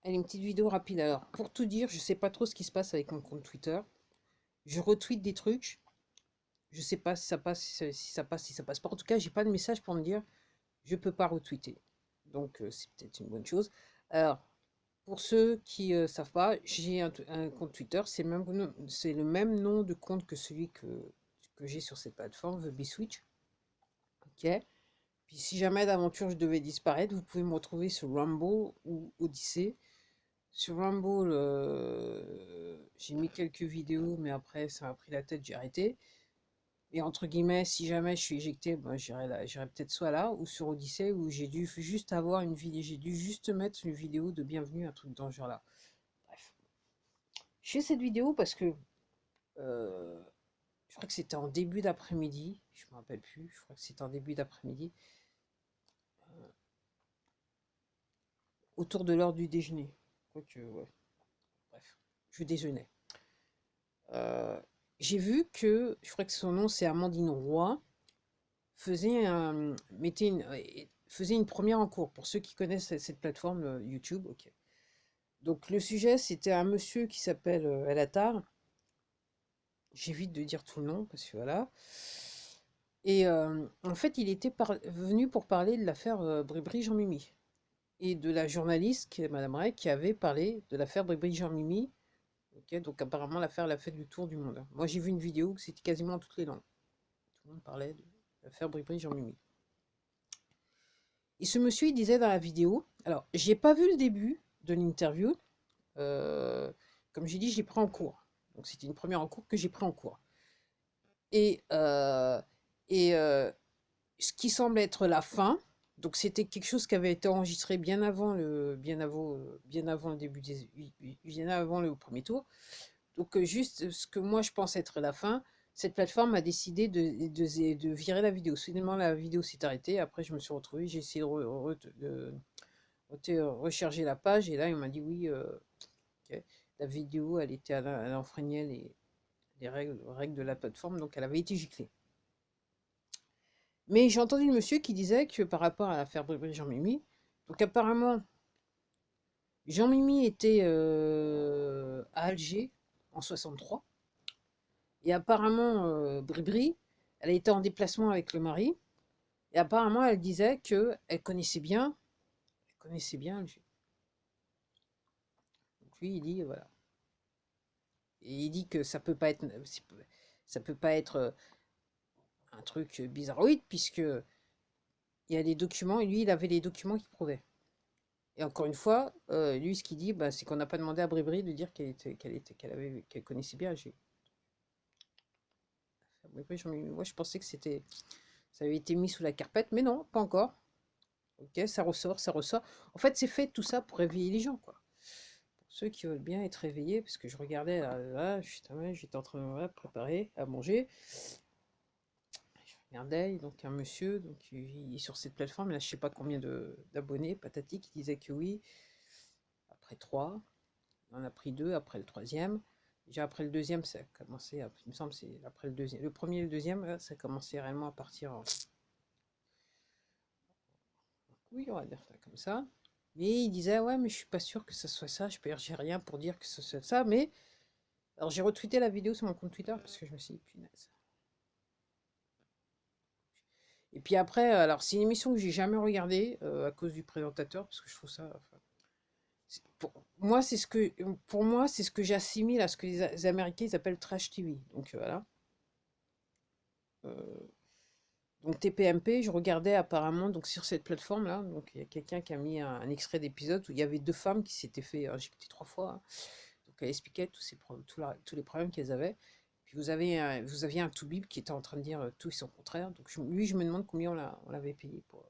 Allez, une petite vidéo rapide. Alors, pour tout dire, je sais pas trop ce qui se passe avec mon compte Twitter. Je retweet des trucs. Je sais pas si ça passe, si ça passe pas. En tout cas, j'ai pas de message pour me dire je peux pas retweeter. Donc, c'est peut-être une bonne chose. Alors, pour ceux qui savent pas, j'ai un compte Twitter. C'est le même nom de compte que celui que j'ai sur cette plateforme, The Switch. Ok. Puis si jamais d'aventure je devais disparaître, vous pouvez me retrouver sur Rumble ou Odyssey. Sur Rumble, j'ai mis quelques vidéos, mais après, ça m'a pris la tête, j'ai arrêté. Et entre guillemets, si jamais je suis éjecté, ben, j'irai peut-être soit là, ou sur Odyssey, où j'ai dû juste avoir une vidéo, j'ai dû juste mettre une vidéo de bienvenue, un truc dans ce genre-là. Bref. Je fais cette vidéo parce que euh, je crois que c'était en début d'après-midi, je me rappelle plus, je crois que c'était en début d'après-midi, autour de l'heure du déjeuner. Quoique, ouais, bref, je déjeunais. Euh, j'ai vu que, je crois que son nom c'est Amandine Roy, faisait une première en cours. Pour ceux qui connaissent cette plateforme YouTube, ok. Donc le sujet c'était un monsieur qui s'appelle El Attar. J'évite de dire tout le nom parce que voilà. Et en fait, il était venu pour parler de l'affaire Bribri-Jean-Mimi et de la journaliste, qui est Madame Ray, qui avait parlé de l'affaire Bribri-Jean-Mimi. Ok, donc apparemment l'affaire elle a fait du tour du monde. Moi j'ai vu une vidéo que c'était quasiment toutes les langues. Tout le monde parlait de l'affaire Bribri-Jean-Mimi. Et ce monsieur, il disait dans la vidéo, alors j'ai pas vu le début de l'interview, euh, comme j'ai dit, je l'ai pris en cours. Donc c'était une première en cours que j'ai pris en cours. Et, euh, et ce qui semble être la fin, donc c'était quelque chose qui avait été enregistré bien avant le début bien avant le premier tour. Donc juste ce que moi je pense être la fin, cette plateforme a décidé de virer la vidéo. Soudainement la vidéo s'est arrêtée, après je me suis retrouvé, j'ai essayé recharger la page et là il m'a dit oui, ok, la vidéo elle était, elle enfreignait les règles de la plateforme, donc elle avait été giclée. Mais j'ai entendu le monsieur qui disait que par rapport à l'affaire Bribri Jean-Mimi, donc apparemment Jean-Mimi était à Alger en 63. Et apparemment, Bribri, elle était en déplacement avec le mari. Et apparemment, elle disait que elle connaissait bien Alger. Donc lui, il dit, voilà. Et il dit que ça peut pas être un truc bizarroïde, puisque il y a des documents, et lui, il avait les documents qui prouvaient. Et encore une fois, lui, ce qu'il dit, bah, c'est qu'on n'a pas demandé à Bribri de dire qu'elle connaissait bien Alger. Bribri, moi, je pensais que ça avait été mis sous la carpette, mais non, pas encore. Ok, ça ressort, ça ressort. En fait, c'est fait tout ça pour réveiller les gens, quoi. Pour ceux qui veulent bien être réveillés, parce que je regardais là, j'étais en train de voilà, préparer à manger. Je regardais, donc un monsieur, donc il est sur cette plateforme, là, je sais pas combien d'abonnés, patati, qui disait que oui. Après trois, on en a pris deux, après le troisième. Déjà après le deuxième, ça a commencé, il me semble, c'est après le deuxième. Le premier et le deuxième, là, ça a commencé réellement à partir en couille, on va dire ça comme ça. Mais il disait, ouais, mais je suis pas sûr que ce soit ça. J'ai rien pour dire que ce soit ça. Mais alors j'ai retweeté la vidéo sur mon compte Twitter parce que je me suis dit, punaise. Et puis après, alors c'est une émission que j'ai jamais regardée à cause du présentateur parce que je trouve ça. Enfin, pour moi, c'est ce que j'assimile à ce que les Américains ils appellent trash TV. Donc voilà. Euh, donc TPMP, je regardais apparemment donc sur cette plateforme là. Donc il y a quelqu'un qui a mis un extrait d'épisode où il y avait deux femmes qui s'étaient fait injecter trois fois, hein. Donc elle expliquait tous les problèmes qu'elles avaient. Puis vous aviez un Toubib qui était en train de dire tout et son contraire. Donc lui, je me demande combien on l'avait payé pour.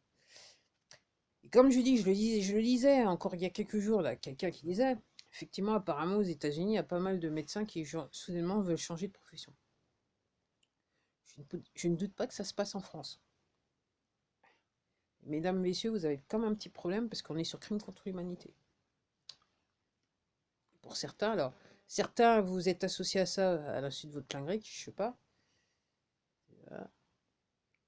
Et comme je dis, je le lisais encore il y a quelques jours, là, quelqu'un qui disait, effectivement, apparemment aux États-Unis, il y a pas mal de médecins qui soudainement veulent changer de profession. Je ne doute pas que ça se passe en France. Mesdames, messieurs, vous avez comme un petit problème parce qu'on est sur crime contre l'humanité. Pour certains, alors, certains vous êtes associés à ça à la suite de votre plein grec, je sais pas. Voilà.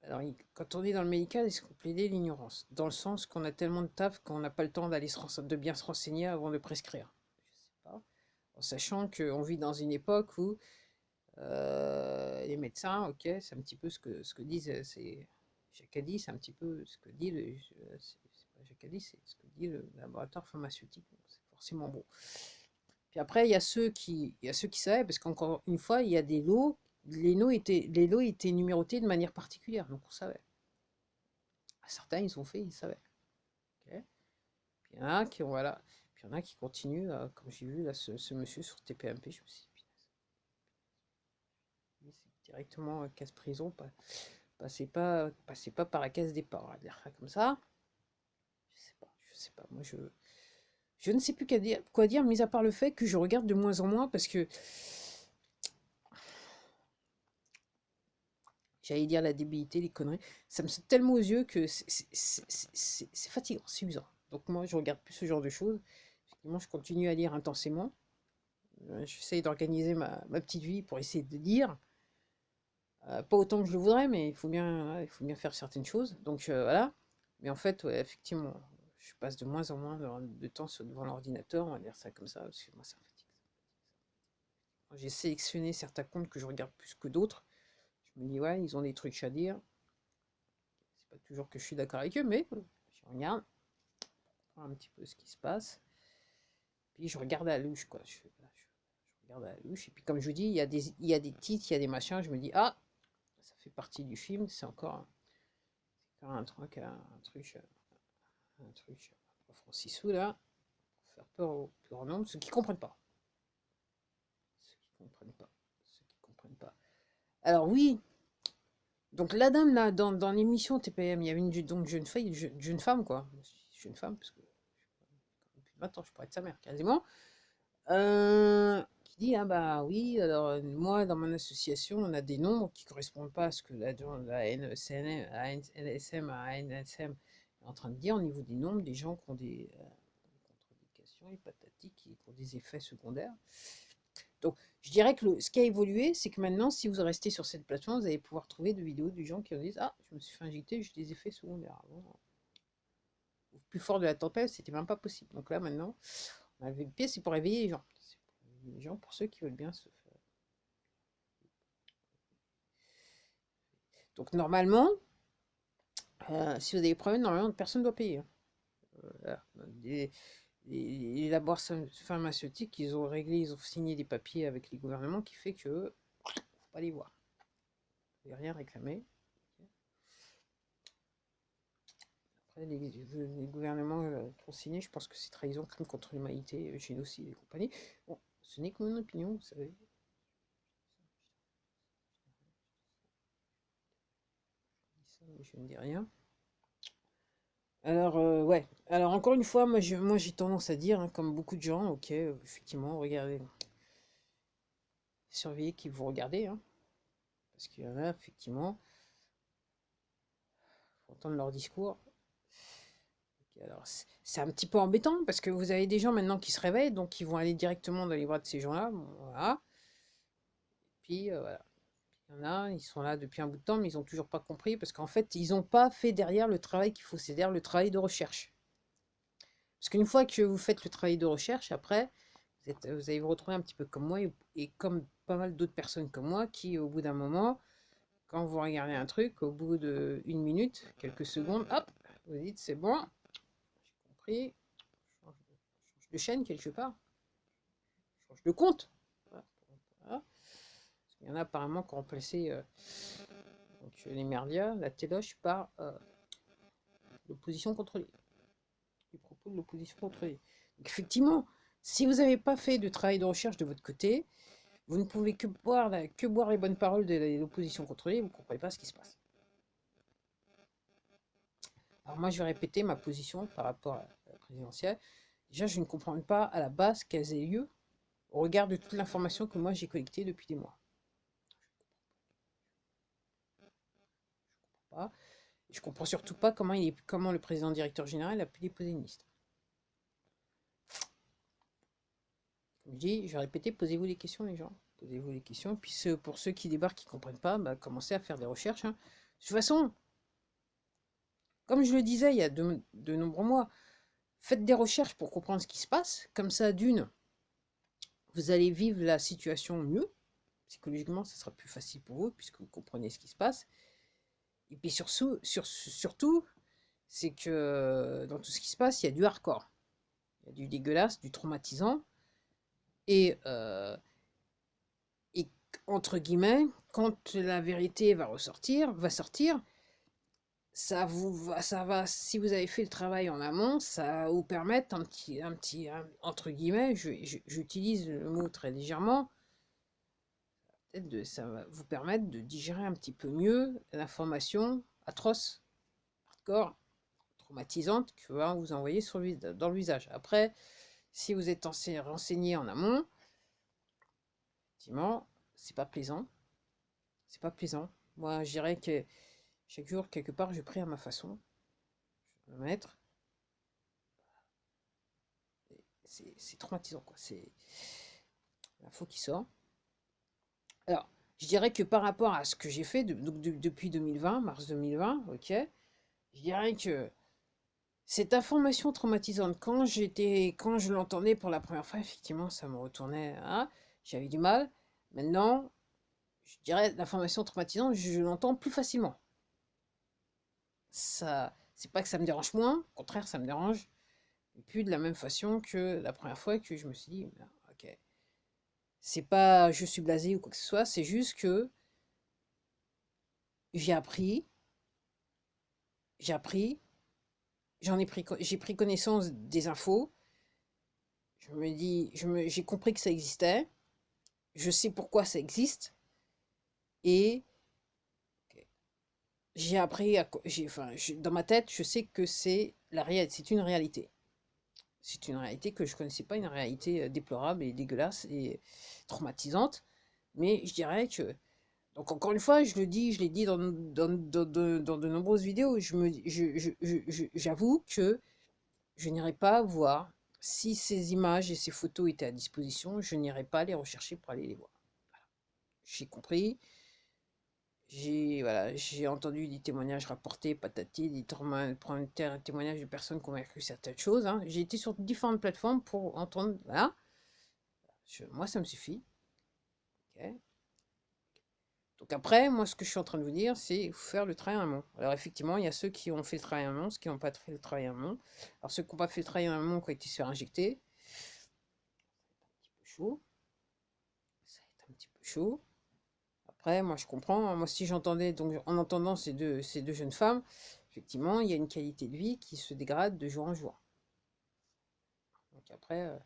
Alors, quand on est dans le médical, il se plaider l'ignorance, dans le sens qu'on a tellement de taf qu'on n'a pas le temps de bien se renseigner avant de prescrire. Je sais pas. En sachant qu'on vit dans une époque où les médecins, ok, c'est un petit peu ce que disent, c'est Jacadi, c'est un petit peu ce que dit c'est pas Jacadi, c'est ce que dit le laboratoire pharmaceutique. Donc c'est forcément bon. Puis après, il y a ceux qui savaient, parce qu'encore une fois, il y a des lots, les lots étaient numérotés de manière particulière, donc on savait. Certains, ils ont fait, ils savaient. Ok. Puis il y en a qui ont, voilà. Puis il y en a qui continuent, comme j'ai vu là, ce monsieur sur TPMP, je me suis dit, punaise, c'est directement casse prison, passez pas par la case départ, on va dire ça comme ça. Je sais pas, moi je ne sais plus quoi dire, mis à part le fait que je regarde de moins en moins parce que j'allais dire la débilité, les conneries, ça me saute tellement aux yeux que c'est fatigant, c'est usant. Donc moi, je regarde plus ce genre de choses. Effectivement, je continue à lire intensément. J'essaye d'organiser ma petite vie pour essayer de lire. Pas autant que je le voudrais, mais il faut bien faire certaines choses. Donc voilà. Mais en fait, ouais, effectivement, je passe de moins en moins de temps devant l'ordinateur, on va dire ça comme ça, parce que moi, ça me fatigue. J'ai sélectionné certains comptes que je regarde plus que d'autres. Je me dis, ouais, ils ont des trucs à dire. C'est pas toujours que je suis d'accord avec eux, mais je regarde, je vois un petit peu ce qui se passe. Puis je regarde à la louche, quoi. Je regarde à la louche. Et puis, comme je vous dis, il y a des titres, il y a des machins. Je me dis, ah, ça fait partie du film. C'est encore un truc pour Francis Sou, là, pour faire peur au plus grand nombre, ceux qui comprennent pas. Ceux qui comprennent pas. Ceux qui comprennent pas. Alors, oui. Donc, la dame, là, dans l'émission TPM, il y avait une donc, jeune femme, quoi. Jeune femme, parce que depuis 20 ans, je pourrais être sa mère, quasiment. Qui dit, ah bah oui, alors moi, dans mon association, on a des nombres qui correspondent pas à ce que la NSM, la NSM est en train de dire au niveau des nombres des gens qui ont des contre-indications hépatatiques, qui ont des effets secondaires. Donc, je dirais que ce qui a évolué, c'est que maintenant, si vous restez sur cette plateforme, vous allez pouvoir trouver des vidéos de gens qui disent, ah, je me suis fait injecter, j'ai des effets secondaires. Bon, au plus fort de la tempête, c'était même pas possible. Donc là, maintenant, on avait le pied, c'est pour réveiller les gens. C'est pour réveiller les gens, pour ceux qui veulent bien se faire. Donc normalement, si vous avez des problèmes, normalement, personne ne doit payer, hein. Voilà. Les laboratoires pharmaceutiques, ils ont réglé, ils ont signé des papiers avec les gouvernements qui fait que faut pas les voir. Vous n'avez rien réclamé. Après, les gouvernements qui ont signé, je pense que c'est trahison, crime contre l'humanité, génocide et compagnie. Bon, ce n'est que mon opinion, vous savez. Je ne dis rien. Alors, ouais. Alors, encore une fois, moi j'ai tendance à dire, hein, comme beaucoup de gens, ok, effectivement, regardez, surveillez qui vous regardez, hein, parce qu'il y en a, effectivement, faut entendre leur discours. Ok, alors, c'est un petit peu embêtant, parce que vous avez des gens maintenant qui se réveillent, donc ils vont aller directement dans les bras de ces gens-là, bon, voilà. Puis, voilà. Il y en a, ils sont là depuis un bout de temps, mais ils n'ont toujours pas compris, parce qu'en fait, ils n'ont pas fait derrière le travail qu'il faut, c'est-à-dire le travail de recherche. Parce qu'une fois que vous faites le travail de recherche, après, vous allez vous retrouver un petit peu comme moi et comme pas mal d'autres personnes comme moi qui, au bout d'un moment, quand vous regardez un truc, au bout d'une minute, quelques secondes, hop, vous dites c'est bon, j'ai compris, change de chaîne quelque part, change de compte. Voilà. Voilà. Il y en a apparemment qui ont remplacé donc, les merdias, la téloche par l'opposition contrôlée. Les propos de l'opposition contrôlée. Donc effectivement, si vous n'avez pas fait de travail de recherche de votre côté, vous ne pouvez que boire les bonnes paroles de l'opposition contrôlée, vous ne comprenez pas ce qui se passe. Alors moi, je vais répéter ma position par rapport à la présidentielle. Déjà, je ne comprends pas à la base qu'elles aient lieu au regard de toute l'information que moi j'ai collectée depuis des mois. Je ne comprends pas. Je comprends surtout pas comment le président directeur général a pu déposer une liste. Comme je dis, je vais répéter, posez-vous les questions, les gens. Posez-vous les questions. Et puis pour ceux qui débarquent, qui ne comprennent pas, bah, commencez à faire des recherches, hein. toute façon, comme je le disais il y a de nombreux mois, faites des recherches pour comprendre ce qui se passe. Comme ça, d'une, vous allez vivre la situation mieux. Psychologiquement, ça sera plus facile pour vous, puisque vous comprenez ce qui se passe. Et puis surtout, c'est que dans tout ce qui se passe, il y a du hardcore. Il y a du dégueulasse, du traumatisant. Et, et entre guillemets, quand la vérité va sortir, ça va, si vous avez fait le travail en amont, ça va vous permettre entre guillemets, j'utilise le mot très légèrement, ça va vous permettre de digérer un petit peu mieux l'information atroce, hardcore, traumatisante que va vous envoyer dans le visage. Après, si vous êtes renseigné en amont, effectivement, c'est pas plaisant. C'est pas plaisant. Moi, je dirais que chaque jour, quelque part, je prie à ma façon. Je vais me mettre. C'est traumatisant, quoi. C'est l'info qui sort. Alors, je dirais que par rapport à ce que j'ai fait depuis 2020, mars 2020, ok, je dirais que cette information traumatisante, quand je l'entendais pour la première fois, effectivement, ça me retournait, hein, j'avais du mal. Maintenant, je dirais l'information traumatisante, je l'entends plus facilement. Ça, c'est pas que ça me dérange moins, au contraire, ça me dérange. Et puis de la même façon que la première fois que je me suis dit, ben, ok, c'est pas je suis blasé ou quoi que ce soit, c'est juste que j'ai appris, j'ai appris, j'ai pris connaissance des infos. Je me dis, j'ai compris que ça existait. Je sais pourquoi ça existe. Et ok, j'ai appris enfin, dans ma tête, je sais que c'est une réalité. C'est une réalité que je connaissais pas, une réalité déplorable et dégueulasse et traumatisante. Mais je dirais que, donc encore une fois, je l'ai dit dans de nombreuses vidéos, j'avoue que je n'irai pas voir si ces images et ces photos étaient à disposition, je n'irai pas les rechercher pour aller les voir. Voilà. J'ai compris, j'ai entendu des témoignages rapportés, patati, témoignages de personnes qui ont vécu certaines choses, hein. J'ai été sur différentes plateformes pour entendre, voilà. Moi, ça me suffit. Ok. Donc après, moi, ce que je suis en train de vous dire, c'est faire le travail en amont. Alors effectivement, il y a ceux qui ont fait le travail en amont, ceux qui n'ont pas fait le travail en amont. Alors ceux qui n'ont pas fait le travail en amont, qui ont été se faire injecter, ça va être un petit peu chaud. Ça va être un petit peu chaud. Après, moi, je comprends, hein. Moi, si j'entendais, donc en entendant ces deux jeunes femmes, effectivement, il y a une qualité de vie qui se dégrade de jour en jour. Donc après,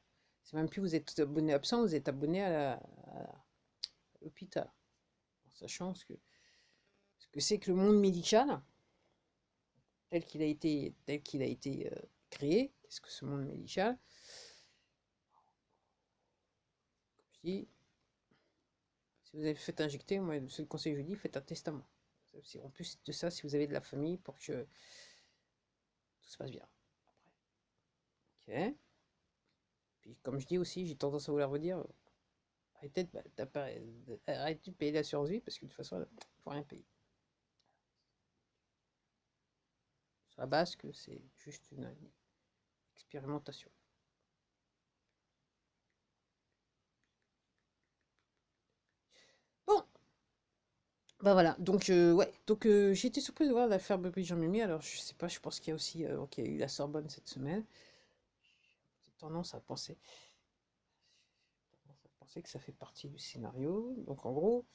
c'est même plus vous êtes abonné absent, vous êtes abonné à l'hôpital. En sachant ce que c'est que le monde médical, tel qu'il a été créé. Qu'est-ce que ce monde médical? Comme je dis, si vous avez fait injecter, moi, le seul conseil que je dis, faites un testament. En plus de ça, si vous avez de la famille, pour que tout se passe bien. Après. Ok. Puis comme je dis aussi, j'ai tendance à vous la redire, arrêtez de payer l'assurance vie, parce que de toute façon, il ne faut rien payer. Sur la base que c'est juste une expérimentation. Bon, bah voilà, donc ouais, donc j'ai été surprise de voir l'affaire Bobby Jean-Mimi. Alors je sais pas, je pense qu'il y a aussi qu'il y a eu la Sorbonne cette semaine. J'ai tendance à penser que ça fait partie du scénario. Donc en gros,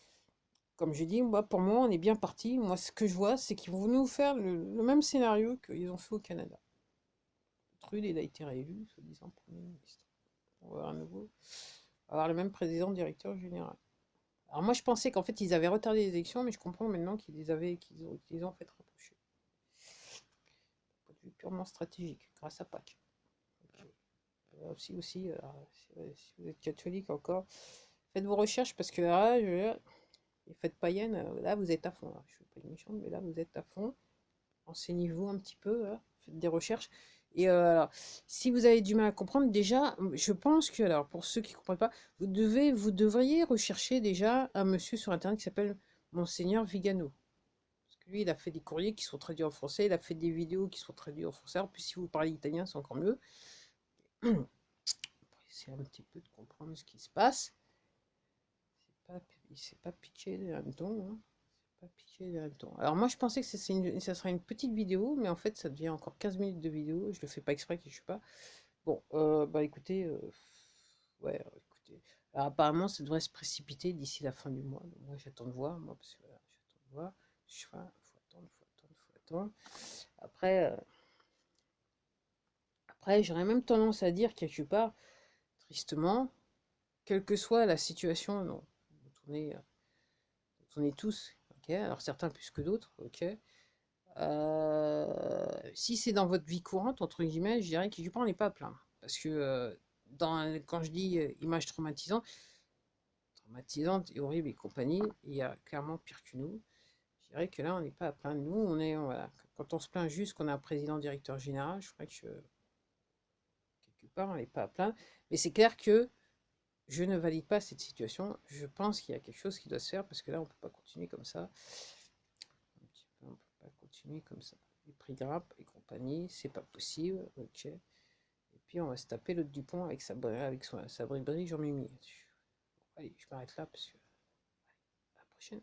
comme j'ai dit, moi pour moi on est bien parti. Moi ce que je vois, c'est qu'ils vont nous faire le même scénario qu'ils ont fait au Canada. Trudeau il a été réélu, soi-disant Premier ministre. On va avoir le même président directeur général. Alors moi je pensais qu'en fait ils avaient retardé les élections, mais je comprends maintenant qu'ils les ont fait rapprocher. Point de vue purement stratégique, grâce à Pâques. Aussi, si vous êtes catholique encore, faites vos recherches parce que là, les fêtes païennes, là vous êtes à fond. Là. Je ne suis pas une méchante, mais là vous êtes à fond. Renseignez-vous un petit peu, là. Faites des recherches. Et alors, si vous avez du mal à comprendre, déjà, je pense que, alors pour ceux qui ne comprennent pas, vous devriez rechercher déjà un monsieur sur internet qui s'appelle Monseigneur Vigano. Parce Lui, il a fait des courriers qui sont traduits en français, il a fait des vidéos qui sont traduites en français. En plus, si vous parlez italien, c'est encore mieux. Pour essayer un petit peu de comprendre ce qui se passe. C'est pas pitché des hannetons, hein. C'est pas pitché des hannetons. Alors moi, je pensais que ça serait une petite vidéo, mais en fait, ça devient encore 15 minutes de vidéo. Je le fais pas exprès, que je sais pas. Bon, bah écoutez, ouais, écoutez. Alors, apparemment, ça devrait se précipiter d'ici la fin du mois. Donc, moi, j'attends de voir, moi, parce que voilà, j'attends de voir. Faut attendre, faut attendre, faut attendre. Après, après, j'aurais même tendance à dire quelque part, tristement, quelle que soit la situation dont on est tous, ok, alors certains plus que d'autres, ok. Si c'est dans votre vie courante, entre guillemets, je dirais que quelque part, on n'est pas à plaindre. Parce que quand je dis image traumatisante et horrible et compagnie, il y a clairement pire que nous. Je dirais que là, on n'est pas à plaindre. Nous, voilà, quand on se plaint juste qu'on a un président directeur général, je crois que quelque part, on n'est pas à plaindre. Mais c'est clair que je ne valide pas cette situation. Je pense qu'il y a quelque chose qui doit se faire parce que là, on ne peut pas continuer comme ça. On ne peut pas continuer comme ça. Les prix grimpent et compagnie, c'est pas possible. Ok. Et puis, on va se taper l'autre Dupont avec sa briberie Jean-Mimi. Allez, je m'arrête là parce que à la prochaine.